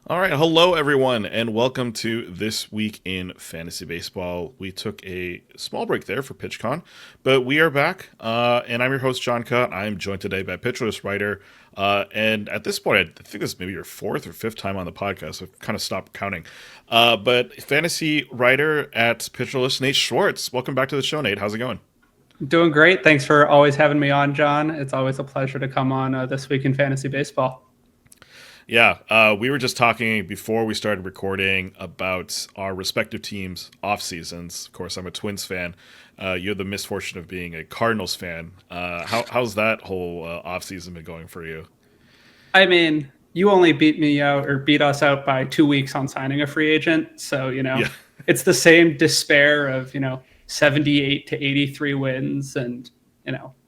All right, hello everyone, and welcome to This Week in Fantasy Baseball. We took a small break there for PitchCon, but we are back, and I'm your host, John Cutt. I'm joined today by Pitcher List writer, and at this point, I think this is maybe your fourth or fifth time on the podcast, so I've kind of stopped counting. But fantasy writer at Pitcher List, Nate Schwartz. Welcome back to the show, Nate. How's it going? Doing great. Thanks for always having me on, John. It's always a pleasure to come on This Week in Fantasy Baseball. Yeah, we were just talking before we started recording about our respective teams' off seasons. Of course, I'm a Twins fan. You have the misfortune of being a Cardinals fan. How's that whole off season been going for you? I mean, you only beat me out or beat us out by 2 weeks on signing a free agent. So, Yeah, it's the same despair of, 78 to 83 wins. And,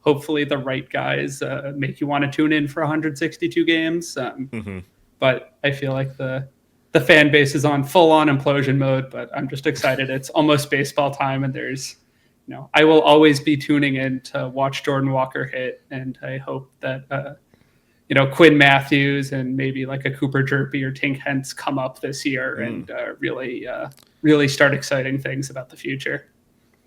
hopefully the right guys make you want to tune in for 162 games. hmm But I feel like the fan base is on full on implosion mode, but I'm just excited. It's almost baseball time, and there's, I will always be tuning in to watch Jordan Walker hit, and I hope that Quinn Matthews and maybe like a Cooper Jerpy or Tink Hence come up this year and really start exciting things about the future.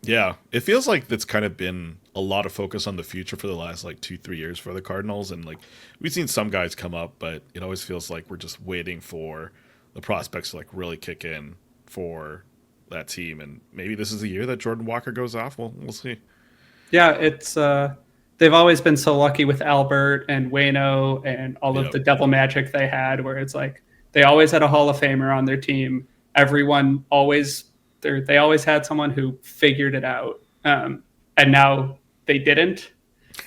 yeah. It feels like it's kind of been a lot of focus on the future for the last like 2-3 years for the Cardinals, and like we've seen some guys come up, but it always feels like we're just waiting for the prospects to like really kick in for that team. And maybe this is the year that Jordan Walker goes off. Well, we'll see. Yeah, it's they've always been so lucky with Albert and Waino and all of Yep. the devil magic they had, where it's like they always had a Hall of Famer on their team. Everyone always they always had someone who figured it out, and now they didn't.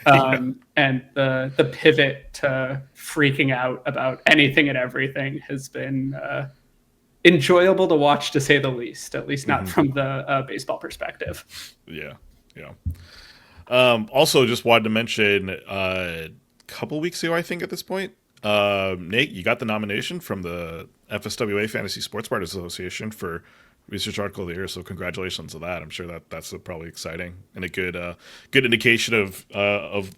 Yeah. And the pivot to freaking out about anything and everything has been enjoyable to watch, to say the least. At least not hmm from the baseball perspective. Yeah. Yeah. Also, just wanted to mention a couple weeks ago, I think at this point, Nate, you got the nomination from the FSWA Fantasy Sports Writers Association for Research Article of the Year. So congratulations on that. I'm sure that's probably exciting and a good indication of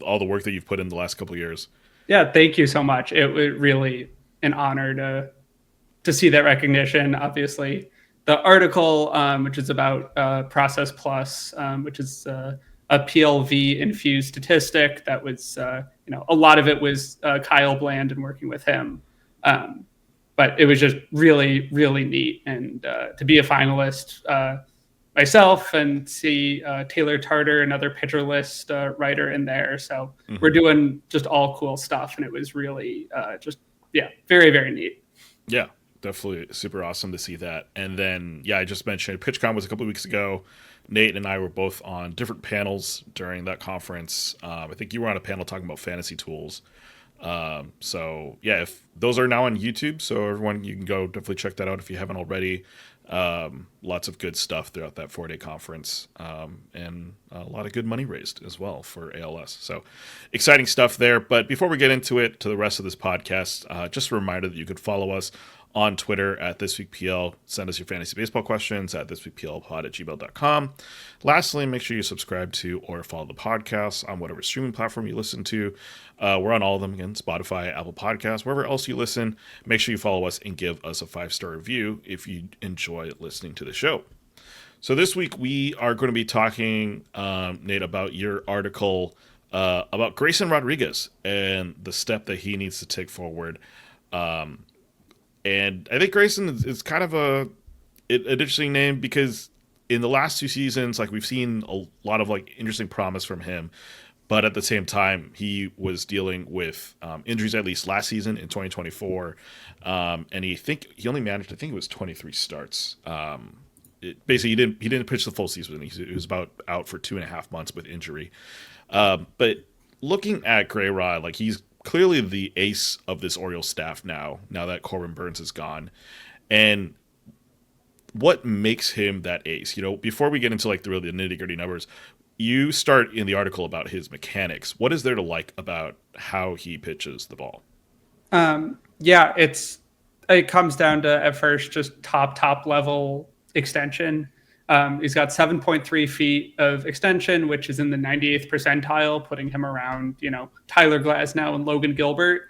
all the work that you've put in the last couple of years. Yeah, thank you so much. It was really an honor to see that recognition. Obviously, the article, which is about Process Plus, which is a PLV infused statistic that was, a lot of it was Kyle Bland and working with him. But it was just really, really neat. And to be a finalist myself and see Taylor Tarter, another pitcher list writer in there. So we're hmm doing just all cool stuff. And it was really very, very neat. Yeah, definitely super awesome to see that. And then, yeah, I just mentioned PitchCon was a couple of weeks ago. Nate and I were both on different panels during that conference. I think you were on a panel talking about fantasy tools. So yeah, if those are now on YouTube, so everyone you can go definitely check that out if you haven't already. Lots of good stuff throughout that 4-day conference, and a lot of good money raised as well for ALS. So exciting stuff there. But before we get into it, to the rest of this podcast, just a reminder that you could follow us on Twitter at ThisWeekPL. Send us your fantasy baseball questions at thisweekplpod@gmail.com. Lastly, make sure you subscribe to or follow the podcast on whatever streaming platform you listen to. We're on all of them, again, Spotify, Apple Podcasts, wherever else you listen. Make sure you follow us and give us a 5-star review if you enjoy listening to the show. So this week we are going to be talking, Nate, about your article about Grayson Rodriguez and the step that he needs to take forward. And I think Grayson is kind of an interesting name because in the last 2 seasons, like we've seen a lot of like interesting promise from him, but at the same time, he was dealing with injuries at least last season in 2024, and he only managed, I think it was 23 starts. Basically, he didn't pitch the full season. He was about out for 2.5 months with injury. But looking at GrayRod, like he's clearly the ace of this Orioles staff now that Corbin Burns is gone. And what makes him that ace? Before we get into like the really nitty-gritty numbers, you start in the article about his mechanics. What is there to like about how he pitches the ball? Yeah, it comes down to at first just top level extension. He's got 7.3 feet of extension, which is in the 98th percentile, putting him around, Tyler Glasnow and Logan Gilbert.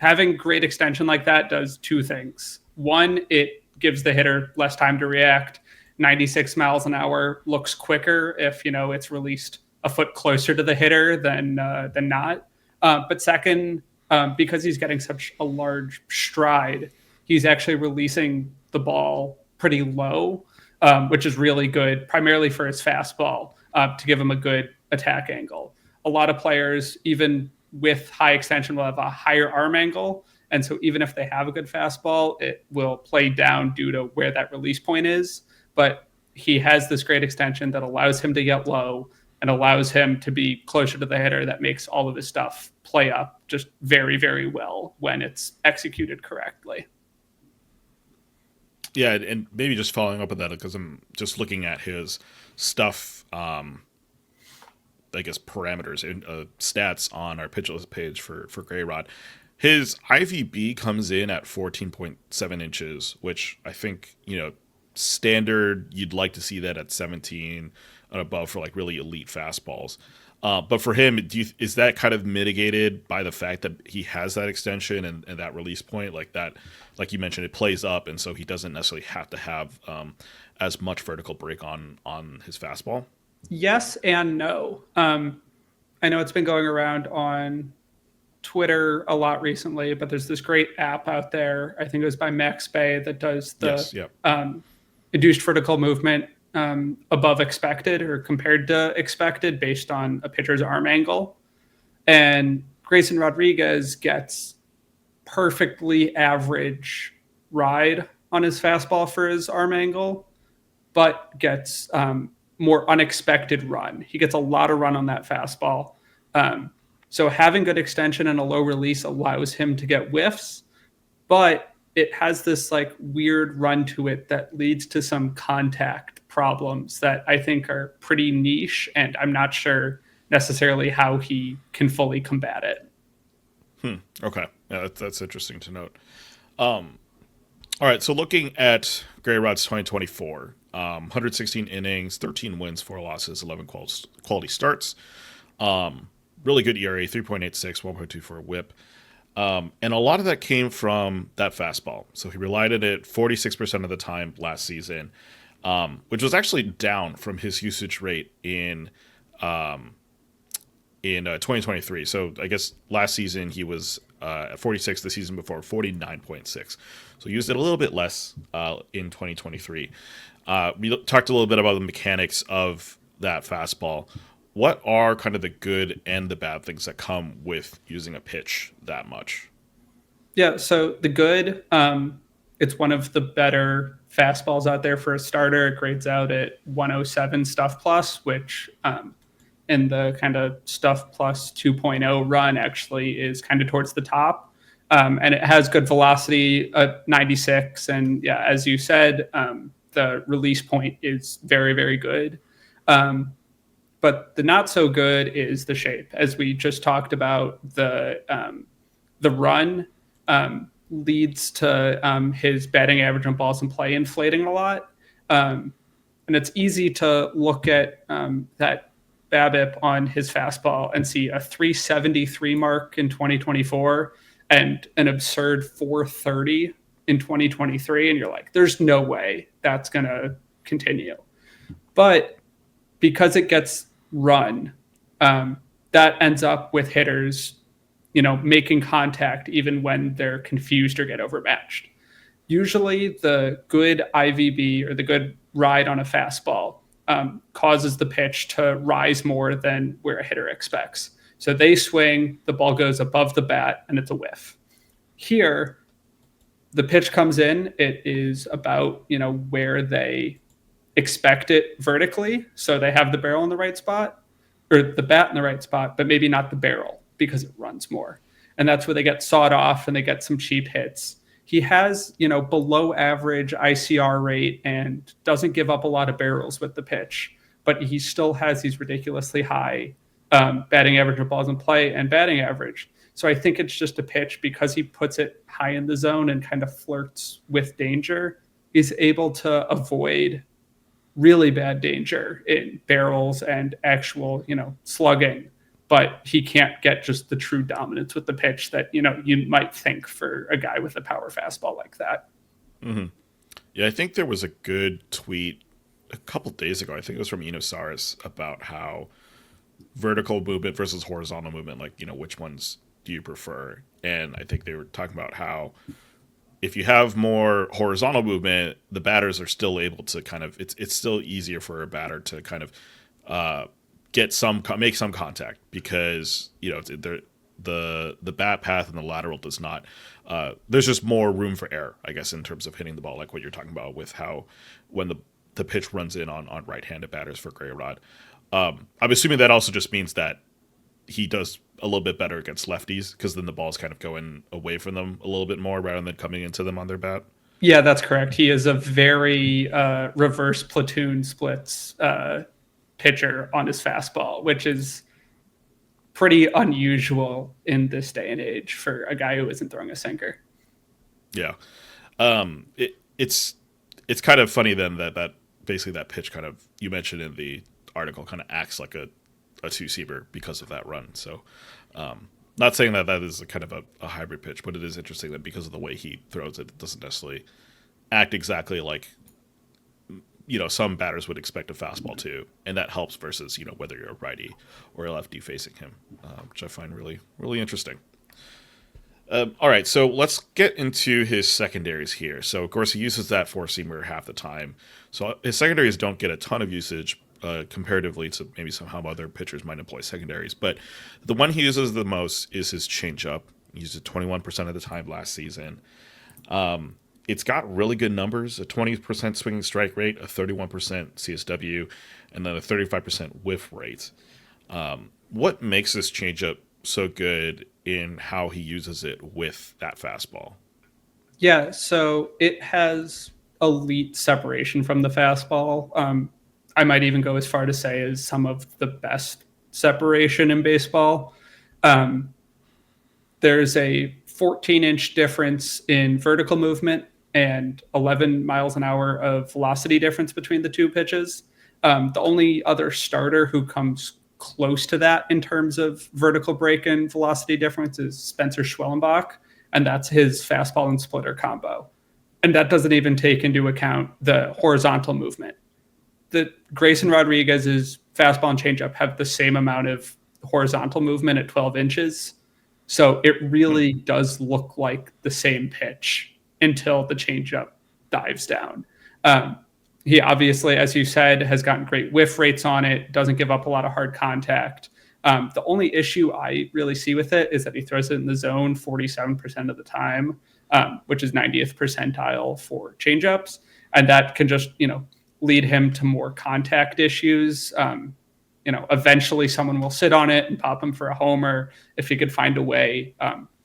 having great extension like that does two things. One, it gives the hitter less time to react. 96 miles an hour looks quicker if it's released a foot closer to the hitter than not. But second, because he's getting such a large stride, he's actually releasing the ball pretty low, which is really good, primarily for his fastball, to give him a good attack angle. A lot of players, even with high extension, will have a higher arm angle. And so even if they have a good fastball, it will play down due to where that release point is. But he has this great extension that allows him to get low and allows him to be closer to the hitter. That makes all of his stuff play up just very, very well when it's executed correctly. Yeah, and maybe just following up on that, because I'm just looking at his stuff, I guess parameters and stats on our pitch list page for GrayRod. His IVB comes in at 14.7 inches, which I think, standard, you'd like to see that at 17 and above for like really elite fastballs. But for him, is that kind of mitigated by the fact that he has that extension and that release point, like that, like you mentioned, it plays up, and so he doesn't necessarily have to have as much vertical break on his fastball? Yes and no. I know it's been going around on Twitter a lot recently, but there's this great app out there. I think it was by Max Bay that does the induced vertical movement above expected or compared to expected based on a pitcher's arm angle. And Grayson Rodriguez gets perfectly average ride on his fastball for his arm angle, but gets more unexpected run. He gets a lot of run on that fastball. So having good extension and a low release allows him to get whiffs, but it has this like weird run to it that leads to some contact problems that I think are pretty niche, and I'm not sure necessarily how he can fully combat it. Okay. Yeah, that's interesting to note. All right, so looking at GrayRod's 2024, 116 innings, 13 wins, 4 losses, 11 quality starts. Really good ERA, 3.86, 1.24 whip. And a lot of that came from that fastball. So he relied on it 46% of the time last season, which was actually down from his usage rate in 2023. So I guess last season he was at 46, the season before 49.6. So he used it a little bit less in 2023. We talked a little bit about the mechanics of that fastball. What are kind of the good and the bad things that come with using a pitch that much? Yeah, so the good, it's one of the better fastballs out there for a starter. It grades out at 107 Stuff Plus, which in the kind of Stuff Plus 2.0 run actually is kind of towards the top. And it has good velocity at 96. And yeah, as you said, the release point is very, very good. But the not so good is the shape. As we just talked about, the run leads to his batting average on balls in play inflating a lot. And it's easy to look at that BABIP on his fastball and see a 373 mark in 2024 and an absurd 430 in 2023. And you're like, there's no way that's going to continue. But because it gets run, that ends up with hitters, making contact even when they're confused or get overmatched. Usually the good IVB or the good ride on a fastball causes the pitch to rise more than where a hitter expects. So they swing, the ball goes above the bat, and it's a whiff. Here, the pitch comes in, it is about, where they expect it vertically. So they have the barrel in the right spot or the bat in the right spot, but maybe not the barrel because it runs more. And that's where they get sawed off and they get some cheap hits. He has, below average ICR rate and doesn't give up a lot of barrels with the pitch, but he still has these ridiculously high batting average of balls in play and batting average. So I think it's just a pitch because he puts it high in the zone and kind of flirts with danger. He's able to avoid really bad danger in barrels and actual, slugging. but he can't get just the true dominance with the pitch that, you might think for a guy with a power fastball like that. Mm-hmm. Yeah, I think there was a good tweet a couple days ago. I think it was from Enosaurus about how vertical movement versus horizontal movement, like, which ones do you prefer? And I think they were talking about how if you have more horizontal movement, the batters are still able to kind of, it's still easier for a batter to kind of make some contact, because the bat path and the lateral does not. There's just more room for error, I guess, in terms of hitting the ball, like what you're talking about with how when the pitch runs in on right-handed batters for GrayRod. I'm assuming that also just means that he does a little bit better against lefties, because then the ball's kind of going away from them a little bit more rather than coming into them on their bat. Yeah, that's correct. He is a very reverse platoon splits pitcher on his fastball, which is pretty unusual in this day and age for a guy who isn't throwing a sinker. Yeah. It's kind of funny then that basically that pitch kind of, you mentioned in the article, kind of acts like a two-seamer because of that run. So not saying that is a kind of a hybrid pitch, but it is interesting that because of the way he throws it, it doesn't necessarily act exactly like some batters would expect a fastball to, and that helps versus whether you're a righty or a lefty facing him, which I find really, really interesting. All right, so let's get into his secondaries here. So of course he uses that four-seamer half the time, so his secondaries don't get a ton of usage comparatively to maybe how other pitchers might employ secondaries, but the one he uses the most is his changeup. He used it 21% of the time last season. It's got really good numbers: a 20% swinging strike rate, a 31% CSW, and then a 35% whiff rate. What makes this changeup so good in how he uses it with that fastball? Yeah, so it has elite separation from the fastball. I might even go as far to say is some of the best separation in baseball. There's a 14-inch difference in vertical movement and 11 miles an hour of velocity difference between the two pitches. The only other starter who comes close to that in terms of vertical break and velocity difference is Spencer Schwellenbach, and that's his fastball and splitter combo. And that doesn't even take into account the horizontal movement. The Grayson Rodriguez's fastball and changeup have the same amount of horizontal movement at 12 inches. So it really does look like the same pitch until the changeup dives down. He obviously, as you said, has gotten great whiff rates on it, doesn't give up a lot of hard contact. The only issue I really see with it is that he throws it in the zone 47% of the time, which is 90th percentile for changeups. And that can just, lead him to more contact issues. Eventually someone will sit on it and pop him for a homer. If he could find a way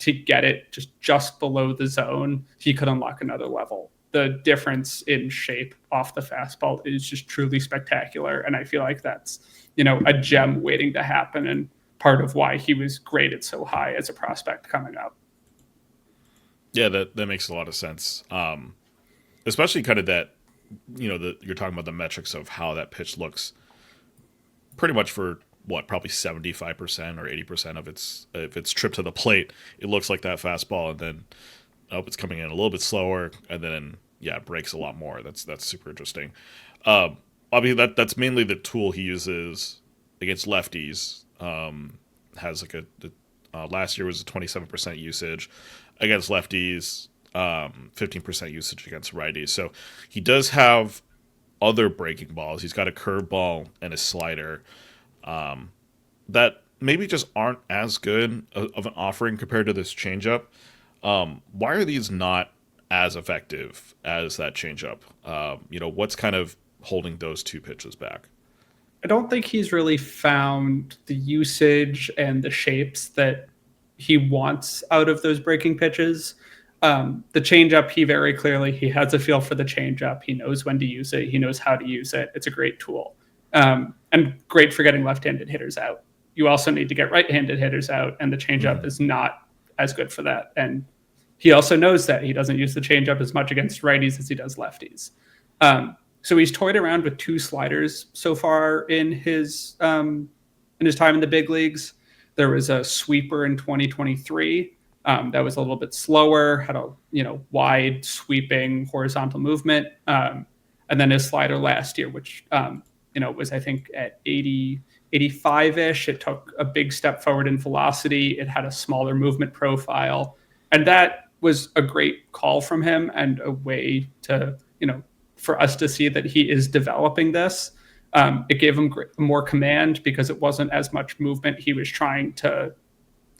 to get it just below the zone, he could unlock another level. The difference in shape off the fastball is just truly spectacular. And I feel like that's, a gem waiting to happen, and part of why he was graded so high as a prospect coming up. Yeah, that makes a lot of sense. Especially kind of that, you're talking about the metrics of how that pitch looks pretty much for probably 75% or 80% of its trip to the plate. It looks like that fastball, and then it's coming in a little bit slower, and then it breaks a lot more. That's super interesting. Obviously that's mainly the tool he uses against lefties. Has like last year was a 27% usage against lefties, 15% usage against righties. So he does have other breaking balls. He's got a curveball and a slider that maybe just aren't as good of an offering compared to this changeup. Why are these not as effective as that changeup? What's kind of holding those two pitches back? I don't think he's really found the usage and the shapes that he wants out of those breaking pitches. The changeup, he has a feel for the changeup. He knows when to use it. He knows how to use it. It's a great tool, and great for getting left-handed hitters out. You also need to get right-handed hitters out, and the changeup is not as good for that. And he also knows that he doesn't use the changeup as much against righties as he does lefties. So he's toyed around with two sliders so far in his time in the big leagues. There was a sweeper in 2023 that was a little bit slower, had a wide sweeping horizontal movement, and then his slider last year, which was I think at 80, 85-ish. It took a big step forward in velocity. It had a smaller movement profile, and that was a great call from him and a way to for us to see that he is developing this. It gave him more command because it wasn't as much movement he was trying to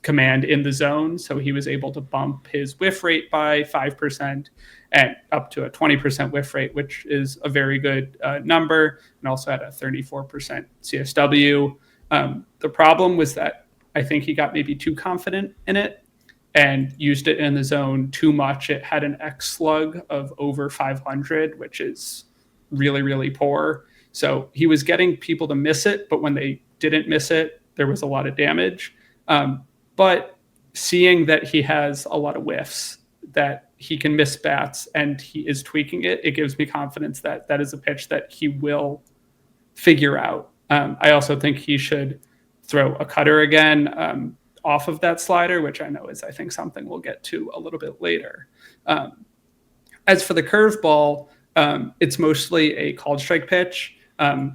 command in the zone. So he was able to bump his whiff rate by 5% and up to a 20% whiff rate, which is a very good number, and also had a 34% CSW. The problem was that I think he got maybe too confident in it and used it in the zone too much. It had an X slug of over 500, which is really, really poor. So he was getting people to miss it, but when they didn't miss it, there was a lot of damage. But seeing that he has a lot of whiffs, that he can miss bats, and he is tweaking it, it gives me confidence that that is a pitch that he will figure out. I also think he should throw a cutter again off of that slider, which I know is, I think, something we'll get to a little bit later. As for the curveball, it's mostly a called strike pitch,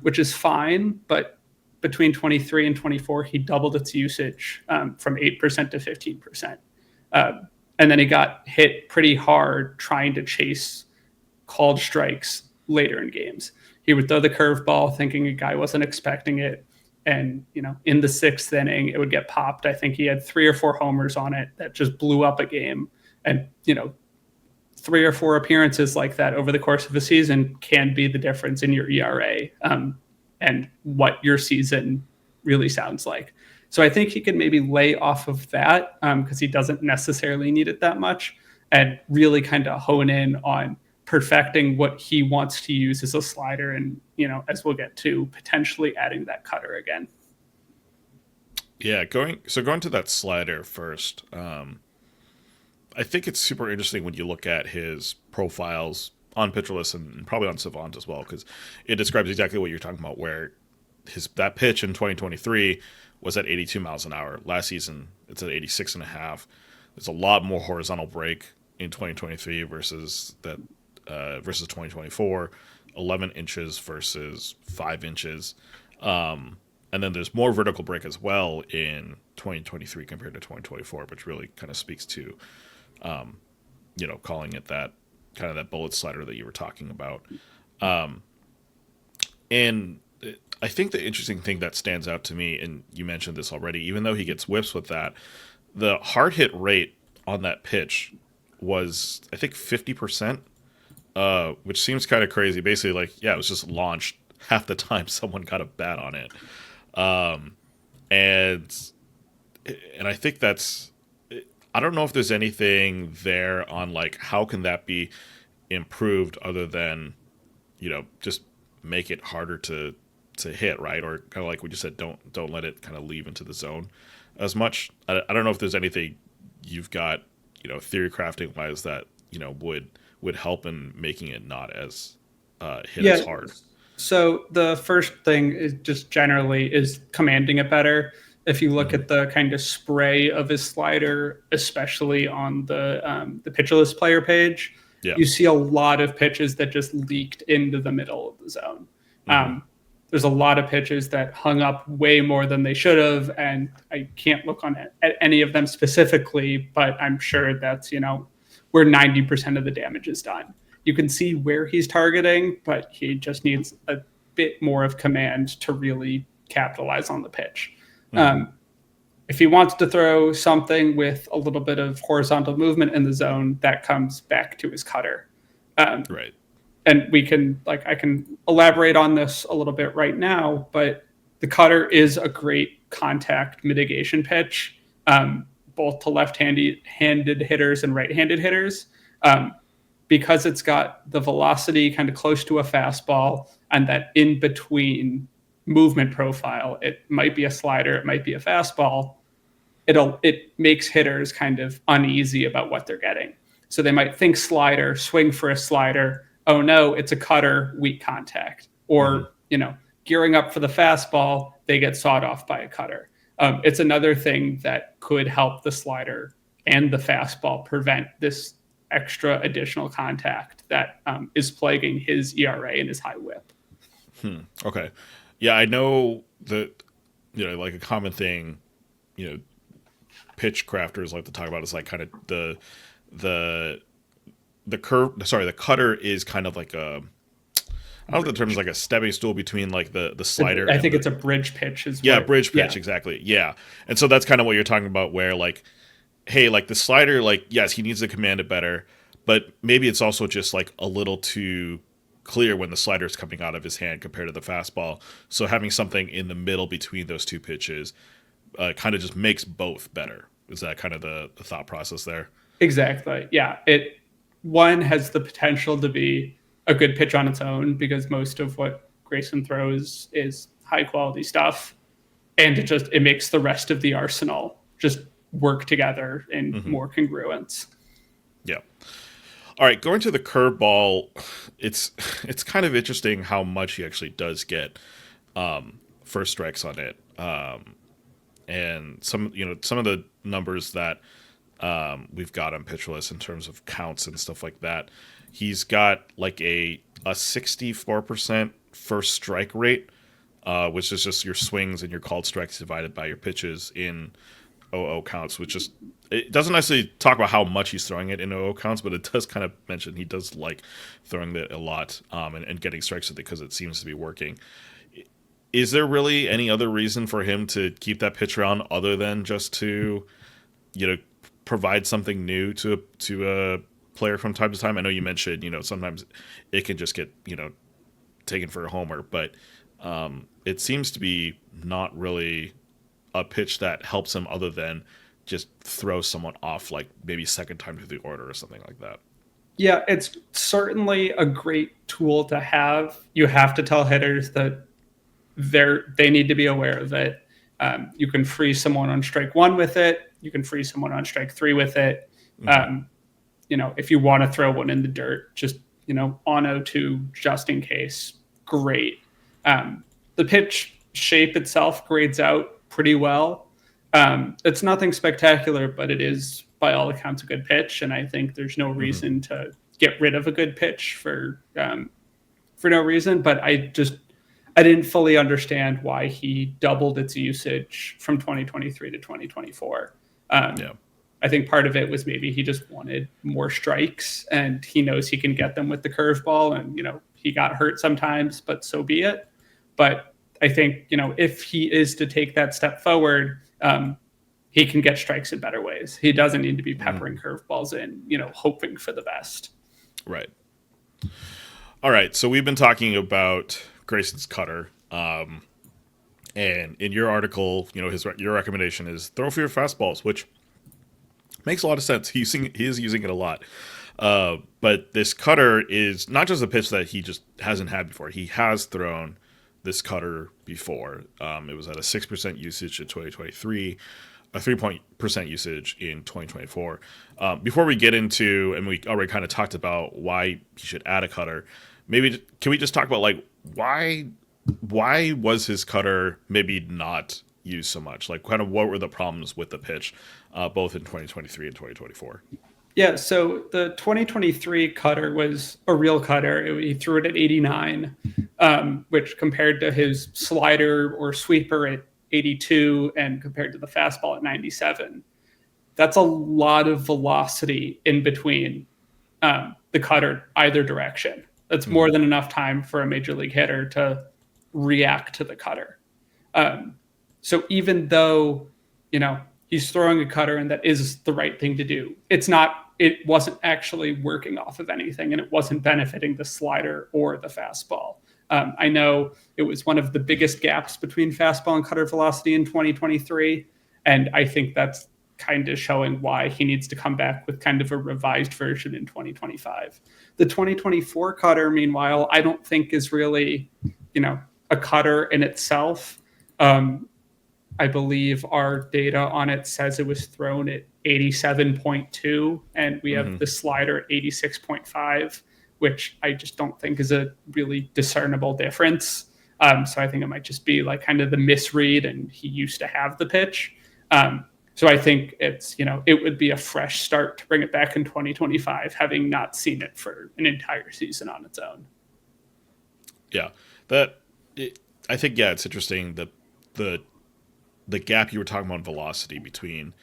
which is fine, but between 23 and 24, he doubled its usage from 8% to 15%. And then he got hit pretty hard trying to chase called strikes later in games. He would throw the curveball thinking a guy wasn't expecting it. And, in the 6th inning, it would get popped. I think he had 3 or 4 homers on it that just blew up a game. And, 3 or 4 appearances like that over the course of a season can be the difference in your ERA and what your season really sounds like. So I think he can maybe lay off of that because he doesn't necessarily need it that much, and really kind of hone in on perfecting what he wants to use as a slider, and as we'll get to, potentially adding that cutter again. Yeah, going to that slider first. I think it's super interesting when you look at his profiles on Pitcherlist and probably on Savant as well, because it describes exactly what you're talking about, where that pitch in 2023 was at 82 miles an hour. Last season, it's at 86 and a half. There's a lot more horizontal break in 2023 versus 2024, 11 inches versus 5 inches. And then there's more vertical break as well in 2023 compared to 2024, which really kind of speaks to, calling it that kind of that bullet slider that you were talking about. And I think the interesting thing that stands out to me, and you mentioned this already, even though he gets whiffs with that, the hard hit rate on that pitch was, I think, 50%, which seems kind of crazy. Basically, it was just launched half the time someone got a bat on it. And I think that's, I don't know if there's anything there on how can that be improved other than, just make it harder to hit, right? Or kind of like we just said, don't let it kind of leave into the zone as much. I don't know if there's anything you've got, theory crafting wise that, would help in making it not as hit as hard. So the first thing is just generally is commanding it better. If you look at the kind of spray of his slider, especially on the Pitcherlist player page, you see a lot of pitches that just leaked into the middle of the zone. There's a lot of pitches that hung up way more than they should have, and I can't look at any of them specifically, but I'm sure that's, where 90% of the damage is done. You can see where he's targeting, but he just needs a bit more of command to really capitalize on the pitch. If he wants to throw something with a little bit of horizontal movement in the zone, that comes back to his cutter. Right. And we can, I can elaborate on this a little bit right now, but the cutter is a great contact mitigation pitch, both to left-handed hitters and right-handed hitters, because it's got the velocity kind of close to a fastball and that in-between movement profile. It might be a slider, it might be a fastball. It makes hitters kind of uneasy about what they're getting. So they might think slider, swing for a slider. Oh no, it's a cutter, weak contact. Or, gearing up for the fastball, they get sawed off by a cutter. It's another thing that could help the slider and the fastball prevent this extra additional contact that is plaguing his ERA and his high whip. Okay. Yeah, I know that, like a common thing, you know, pitch crafters like to talk about is like kind of the the cutter is kind of like a, I don't know if the term is like a stepping stool between like the slider. I think it's a bridge pitch. Bridge pitch, exactly. Yeah. And so that's kind of what you're talking about where like, hey, like the slider, like, yes, he needs to command it better, but maybe it's also just like a little too clear when the slider is coming out of his hand compared to the fastball. So having something in the middle between those two pitches kind of just makes both better. Is that kind of the thought process there? Exactly. Yeah. One has the potential to be a good pitch on its own because most of what Grayson throws is high quality stuff. And it makes the rest of the arsenal just work together in more congruence. Yeah. All right, going to the curveball, it's kind of interesting how much he actually does get first strikes on it, and some of the numbers that we've got on Pitch List in terms of counts and stuff like that. He's got like a 64% first strike rate, which is just your swings and your called strikes divided by your pitches in 0-0 counts, which is, it doesn't necessarily talk about how much he's throwing it in 0-0 counts, but it does kind of mention he does like throwing it a lot and getting strikes with it because it seems to be working. Is there really any other reason for him to keep that pitch around other than just to, provide something new to a player from time to time? I know you mentioned, sometimes it can just get, taken for a homer, but it seems to be not really a pitch that helps him other than just throw someone off, like maybe second time through the order or something like that. Yeah, it's certainly a great tool to have. You have to tell hitters that they need to be aware of it. You can freeze someone on strike one with it. You can freeze someone on strike three with it. If you want to throw one in the dirt, just, on 0-2 just in case, great. The pitch shape itself grades out pretty well. It's nothing spectacular, but it is by all accounts a good pitch, and I think there's no reason to get rid of a good pitch for no reason. But I didn't fully understand why he doubled its usage from 2023 to 2024. I think part of it was maybe he just wanted more strikes, and he knows he can get them with the curveball, and he got hurt sometimes, but so be it. But I think if he is to take that step forward, he can get strikes in better ways. He doesn't need to be peppering curveballs in, hoping for the best. Right. All right. So we've been talking about Grayson's cutter. And in your article, your recommendation is throw for your fastballs, which makes a lot of sense. He is using it a lot. But this cutter is not just a pitch that he just hasn't had before. He has thrown this cutter before. It was at a 6% usage in 2023, a 3% usage in 2024. Before we get into, and we already kind of talked about why he should add a cutter, maybe can we just talk about like why was his cutter maybe not used so much? Like kind of what were the problems with the pitch, both in 2023 and 2024? Yeah, so the 2023 cutter was a real cutter. He threw it at 89, which compared to his slider or sweeper at 82 and compared to the fastball at 97, that's a lot of velocity in between the cutter either direction. That's more than enough time for a major league hitter to react to the cutter. So even though, he's throwing a cutter and that is the right thing to do, it wasn't actually working off of anything, and it wasn't benefiting the slider or the fastball. I know it was one of the biggest gaps between fastball and cutter velocity in 2023, and I think that's kind of showing why he needs to come back with kind of a revised version in 2025. The 2024 cutter, meanwhile, I don't think is really, a cutter in itself. I believe our data on it says it was thrown at 87.2, and we have the slider at 86.5, which I just don't think is a really discernible difference. So I think it might just be like kind of the misread, and he used to have the pitch. So I think it's, it would be a fresh start to bring it back in 2025, having not seen it for an entire season on its own. Yeah, I think it's interesting that the gap you were talking about in velocity between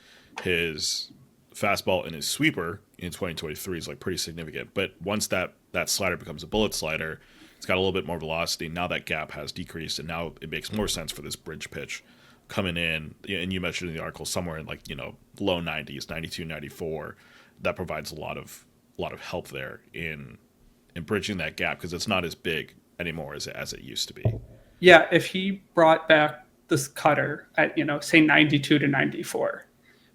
his fastball and his sweeper in 2023 is like pretty significant. But once that slider becomes a bullet slider, it's got a little bit more velocity. Now that gap has decreased, and now it makes more sense for this bridge pitch coming in. And you mentioned in the article somewhere in like low 90s, 92, 94. That provides a lot of help there in bridging that gap because it's not as big anymore as it used to be. Yeah, if he brought back this cutter at say 92 to 94,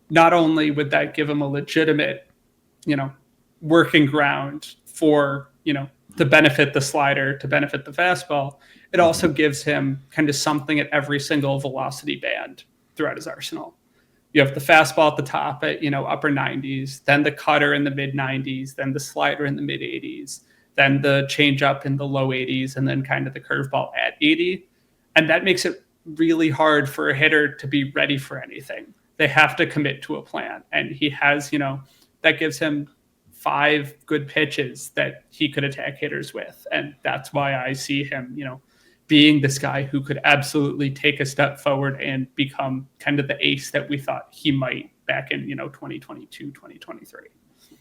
not only would that give him a legitimate working ground for to benefit the slider, to benefit the fastball, it also gives him kind of something at every single velocity band throughout his arsenal. You have the fastball at the top at upper 90s, then the cutter in the mid 90s, then the slider in the mid 80s, then the changeup in the low 80s, and then kind of the curveball at 80. And that makes it really hard for a hitter to be ready for anything. They have to commit to a plan. And he has, that gives him 5 good pitches that he could attack hitters with. And that's why I see him, being this guy who could absolutely take a step forward and become kind of the ace that we thought he might back in, 2022, 2023.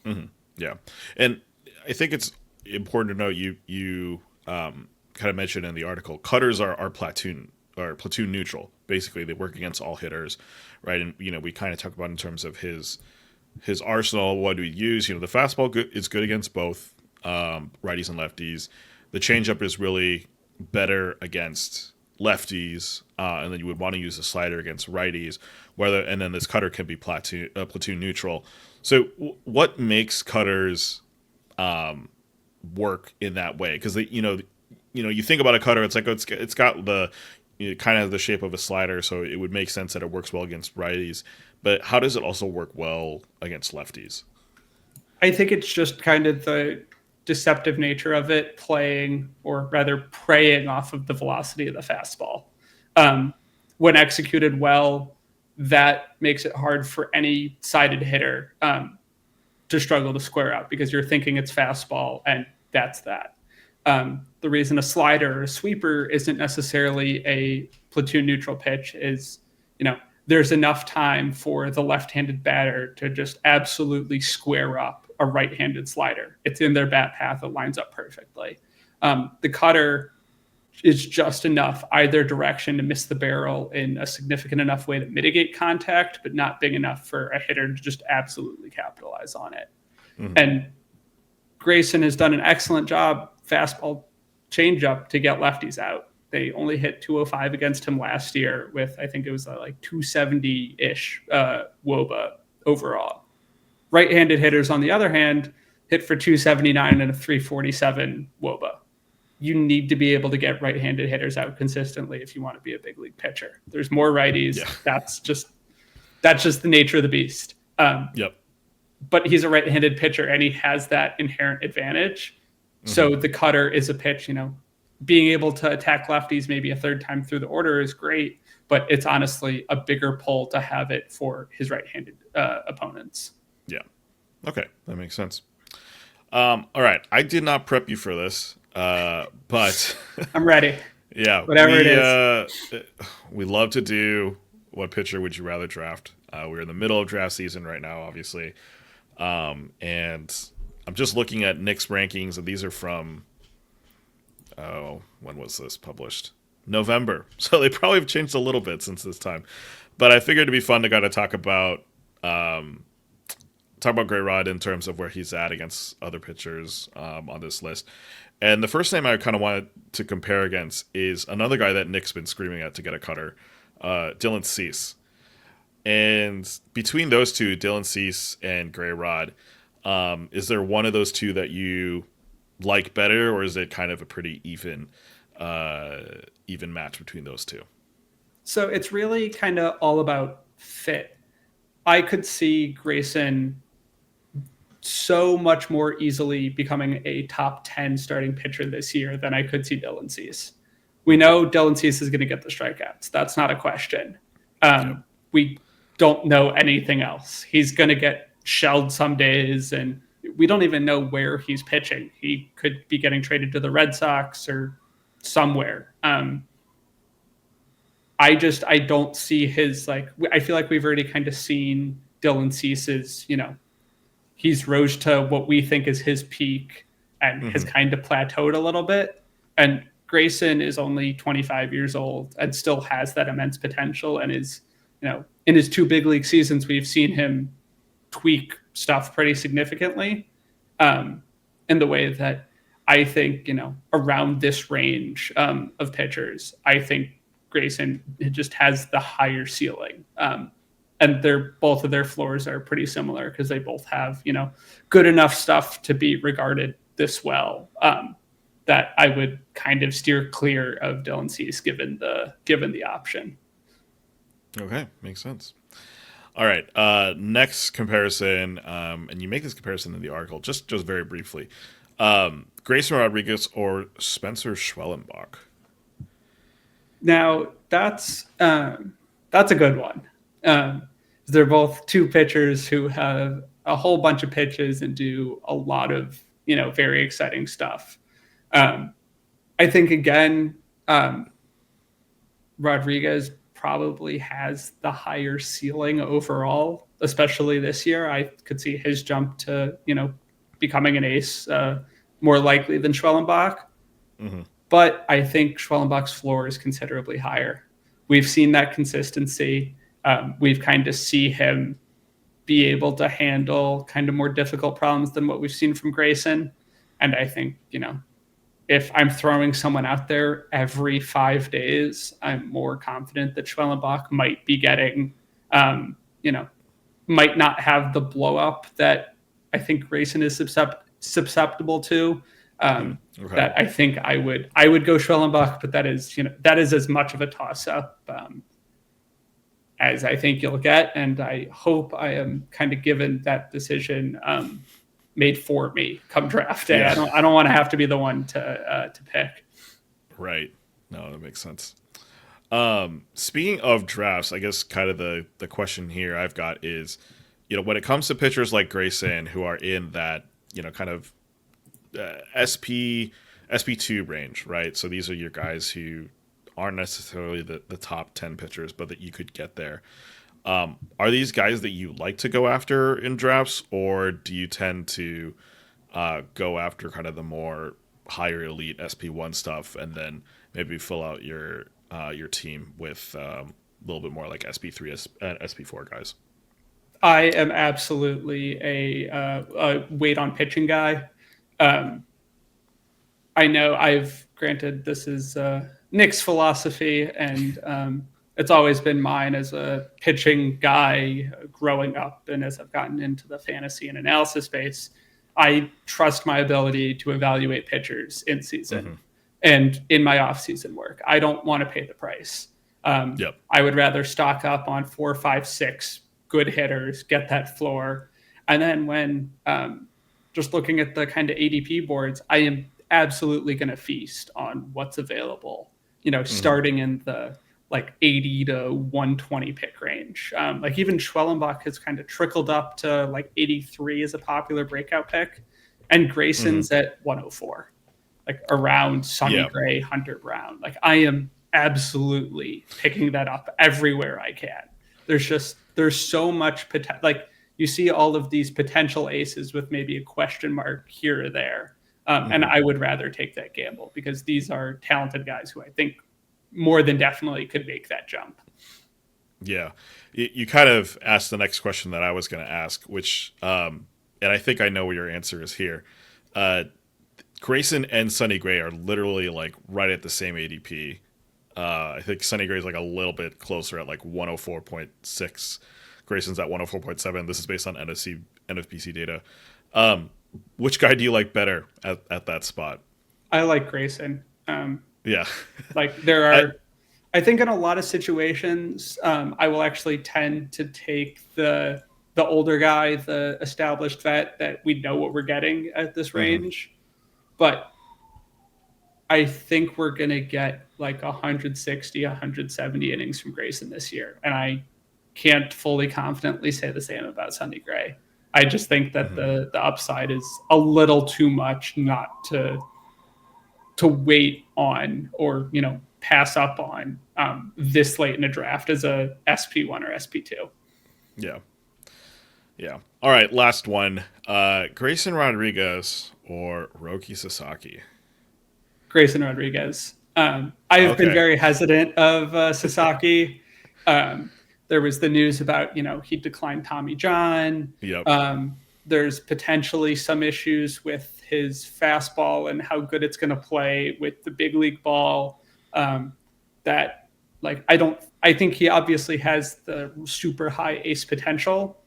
Mm-hmm. Yeah. And I think it's important to note you kind of mentioned in the article, cutters are platoon neutral. Basically, they work against all hitters, right? And we kind of talk about in terms of his arsenal. What do we use? The fastball is good against both righties and lefties. The changeup is really better against lefties, and then you would want to use the slider against righties. And then this cutter can be platoon neutral. So, what makes cutters work in that way? Because you think about a cutter, it's like it's got the kind of the shape of a slider, so it would make sense that it works well against righties. But how does it also work well against lefties? I think it's just kind of the deceptive nature of it, playing, or rather preying off of the velocity of the fastball. When executed well, that makes it hard for any sided hitter to struggle to square out, because you're thinking it's fastball and that's that. The reason a slider or a sweeper isn't necessarily a platoon neutral pitch is, there's enough time for the left-handed batter to just absolutely square up a right-handed slider. It's in their bat path. It lines up perfectly. The cutter is just enough either direction to miss the barrel in a significant enough way to mitigate contact, but not big enough for a hitter to just absolutely capitalize on it. Mm-hmm. And Grayson has done an excellent job fastball changeup to get lefties out. They only hit 205 against him last year with, I think it was like 270-ish WOBA overall. Right-handed hitters, on the other hand, hit for 279 and a 347 WOBA. You need to be able to get right-handed hitters out consistently if you want to be a big league pitcher. There's more righties. Yeah. That's just the nature of the beast. Yep. But he's a right-handed pitcher, and he has that inherent advantage. Mm-hmm. So the cutter is a pitch, being able to attack lefties maybe a third time through the order is great, but it's honestly a bigger pull to have it for his right-handed opponents. Yeah. Okay. That makes sense. All right. I did not prep you for this, but I'm ready. Yeah. Whatever it is. We love to do what pitcher would you rather draft? We're in the middle of draft season right now, obviously. And I'm just looking at Nick's rankings, and these are from, when was this published? November. So they probably have changed a little bit since this time. But I figured it'd be fun to kind of talk about GrayRod in terms of where he's at against other pitchers on this list. And the first name I kind of wanted to compare against is another guy that Nick's been screaming at to get a cutter, Dylan Cease. And between those two, Dylan Cease and GrayRod, is there one of those two that you like better, or is it kind of a pretty even match between those two? So it's really kind of all about fit. I could see Grayson so much more easily becoming a top 10 starting pitcher this year than I could see Dylan Cease. We know Dylan Cease is going to get the strikeouts. That's not a question. Yep. We don't know anything else. He's going to get shelled some days, and we don't even know where he's pitching. He could be getting traded to the Red Sox or somewhere. I don't see his, like, I feel like we've already kind of seen Dylan Cease's, he's rose to what we think is his peak and has kind of plateaued a little bit. And Grayson is only 25 years old and still has that immense potential, and is, in his 2 big league seasons, we've seen him tweak stuff pretty significantly, in the way that I think, around this range of pitchers, I think Grayson just has the higher ceiling. And both of their floors are pretty similar because they both have, good enough stuff to be regarded this well, that I would kind of steer clear of Dylan Cease given the option. Okay, makes sense. All right, next comparison, and you make this comparison in the article, just very briefly. Grayson Rodriguez or Spencer Schwellenbach? Now, that's a good one. They're both 2 pitchers who have a whole bunch of pitches and do a lot of, very exciting stuff. I think, again, Rodriguez probably has the higher ceiling overall, especially this year. I could see his jump to, becoming an ace more likely than Schwellenbach. Mm-hmm. But I think Schwellenbach's floor is considerably higher. We've seen that consistency. We've kind of see him be able to handle kind of more difficult problems than what we've seen from Grayson. And I think, if I'm throwing someone out there every 5 days, I'm more confident that Schwellenbach might be getting, might not have the blow up that I think Grayson is susceptible to. Okay. That I think I would go Schwellenbach, but that is as much of a toss up as I think you'll get. And I hope I am kind of given that decision made for me come draft day. Yeah. I don't want to have to be the one to pick. Right. No, that makes sense. Speaking of drafts, I guess kind of the question here I've got is, when it comes to pitchers like Grayson who are in that, kind of SP2 range, right? So these are your guys who aren't necessarily the top 10 pitchers, but that you could get there. Are these guys that you like to go after in drafts, or do you tend to go after kind of the more higher elite SP1 stuff and then maybe fill out your team with a little bit more like SP3, SP4 guys? I am absolutely a wait on pitching guy. I know granted this is Nick's philosophy, and it's always been mine as a pitching guy growing up, and as I've gotten into the fantasy and analysis space, I trust my ability to evaluate pitchers in season and in my off-season work. I don't want to pay the price. I would rather stock up on 4, 5, 6 good hitters, get that floor, and then when just looking at the kind of ADP boards, I am absolutely going to feast on what's available, starting in the like 80 to 120 pick range. Like even Schwellenbach has kind of trickled up to like 83 as a popular breakout pick, and Grayson's at 104, like around Sonny Gray, Hunter Brown. Like I am absolutely picking that up everywhere I can. There's so much potential. Like you see all of these potential aces with maybe a question mark here or there. And I would rather take that gamble because these are talented guys who I think more than definitely could make that jump. Yeah. You kind of asked the next question that I was going to ask, which, and I think I know what your answer is here. Grayson and Sonny Gray are literally like right at the same ADP. I think Sonny Gray is like a little bit closer at like 104.6. Grayson's at 104.7. This is based on NFBC data. Which guy do you like better at that spot? I like Grayson. Yeah. Like there are, I think in a lot of situations, I will actually tend to take the older guy, the established vet that we know what we're getting at this range. But I think we're going to get like 160, 170 innings from Grayson this year. And I can't fully confidently say the same about Sonny Gray. I just think that Hmm. the upside is a little too much not to wait on or, pass up on this late in a draft as a SP1 or SP2. Yeah. Yeah. All right. Last one. Grayson Rodriguez or Roki Sasaki? Grayson Rodriguez. I have been Okay. very hesitant of Sasaki. Um, there was the news about, he declined Tommy John. Yep. There's potentially some issues with his fastball and how good it's going to play with the big league ball. That, like, I think he obviously has the super high ace potential,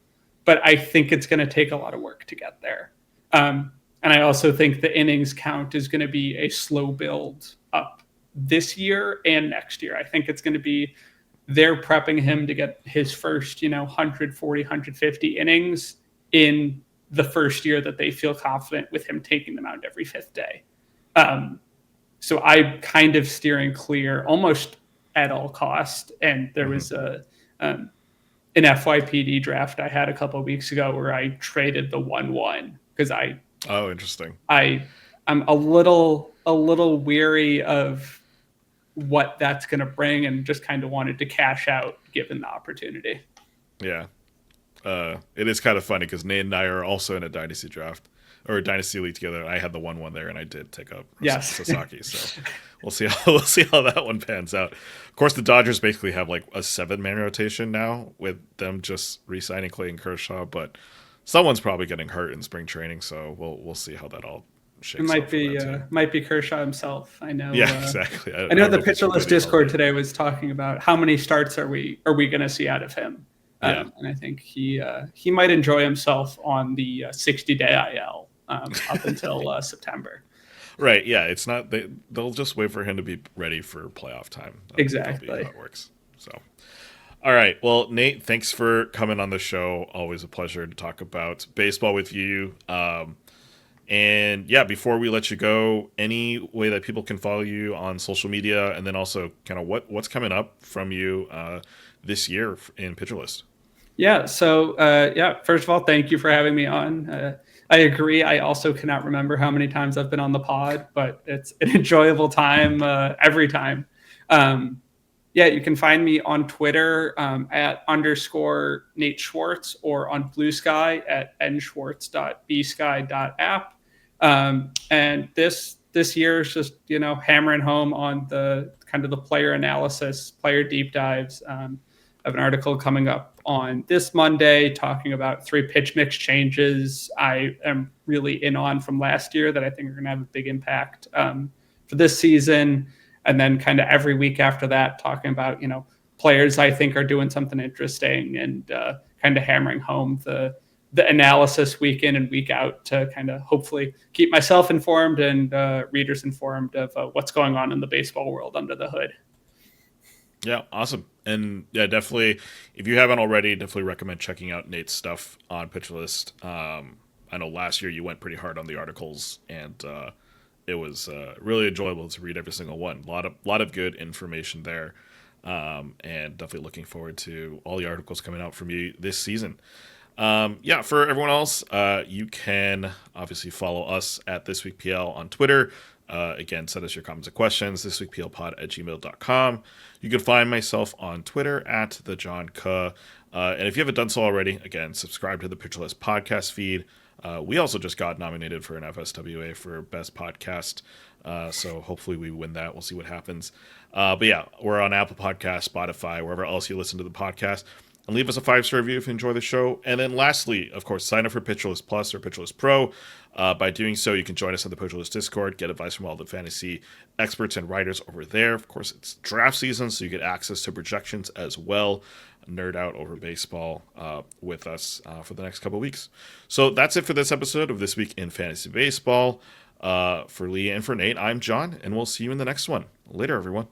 but I think it's going to take a lot of work to get there. And I also think the innings count is going to be a slow build up this year and next year. I think it's going to be they're prepping him to get his first, 140, 150 innings in the first year that they feel confident with him taking them out every fifth day. So I'm kind of steering clear almost at all cost. And there was an FYPD draft I had a couple of weeks ago where I traded the 1-1 because Oh, interesting. I'm a little weary of what that's going to bring and just kind of wanted to cash out given the opportunity. Yeah. It is kind of funny because Nate and I are also in a dynasty draft or a dynasty league together. I had the 1-1 there, and I did take up Yes. Sasaki. So we'll see how that one pans out. Of course, the Dodgers basically have like a 7-man rotation now with them just re-signing Clayton Kershaw, but someone's probably getting hurt in spring training, so we'll see how that all It shakes out for that team. might be Kershaw himself. I know. Yeah, exactly. I know don't the if he's pitcher list completely Discord healthy. today was talking about how many starts are we going to see out of him, Yeah. and I think he might enjoy himself on the 60-day IL up until September. Right. Yeah. It's not. They'll just wait for him to be ready for playoff time. That'll be Exactly. how it works. So. All right. Well, Nate, thanks for coming on the show. Always a pleasure to talk about baseball with you. And yeah, before we let you go, any way that people can follow you on social media, and then also kind of what's coming up from you this year in Pitcher List. Yeah. So, first of all, thank you for having me on. I agree. I also cannot remember how many times I've been on the pod, but it's an enjoyable time every time. You can find me on Twitter at _ Nate Schwartz or on Blue Sky at nschwartz.bsky.app. And this year is just, hammering home on the kind of the player analysis, player deep dives. I have an article coming up on this Monday talking about 3 pitch mix changes I am really in on from last year that I think are going to have a big impact for this season. And then kind of every week after that, talking about, players I think are doing something interesting and kind of hammering home the analysis week in and week out to kind of hopefully keep myself informed and readers informed of what's going on in the baseball world under the hood. Yeah, awesome. And yeah, definitely, if you haven't already, definitely recommend checking out Nate's stuff on Pitch List. I know last year you went pretty hard on the articles, and it was really enjoyable to read every single one. Lot of good information there, and definitely looking forward to all the articles coming out from you this season. For everyone else, you can obviously follow us at This Week PL on Twitter. Again, send us your comments and questions, thisweekplpod@gmail.com. You can find myself on Twitter at the John Kuh. And if you haven't done so already, again, subscribe to the Pitcher List podcast feed. We also just got nominated for an FSWA for Best Podcast. So hopefully we win that. We'll see what happens. But yeah, we're on Apple Podcasts, Spotify, wherever else you listen to the podcast. And leave us a 5-star review if you enjoy the show. And then lastly, of course, sign up for Pitcher List Plus or Pitcher List Pro. By doing so, you can join us on the Pitcher List Discord, get advice from all the fantasy experts and writers over there. Of course, it's draft season, so you get access to projections as well. Nerd out over baseball with us for the next couple of weeks. So that's it for this episode of This Week in Fantasy Baseball. For Lee and for Nate, I'm John, and we'll see you in the next one. Later, everyone.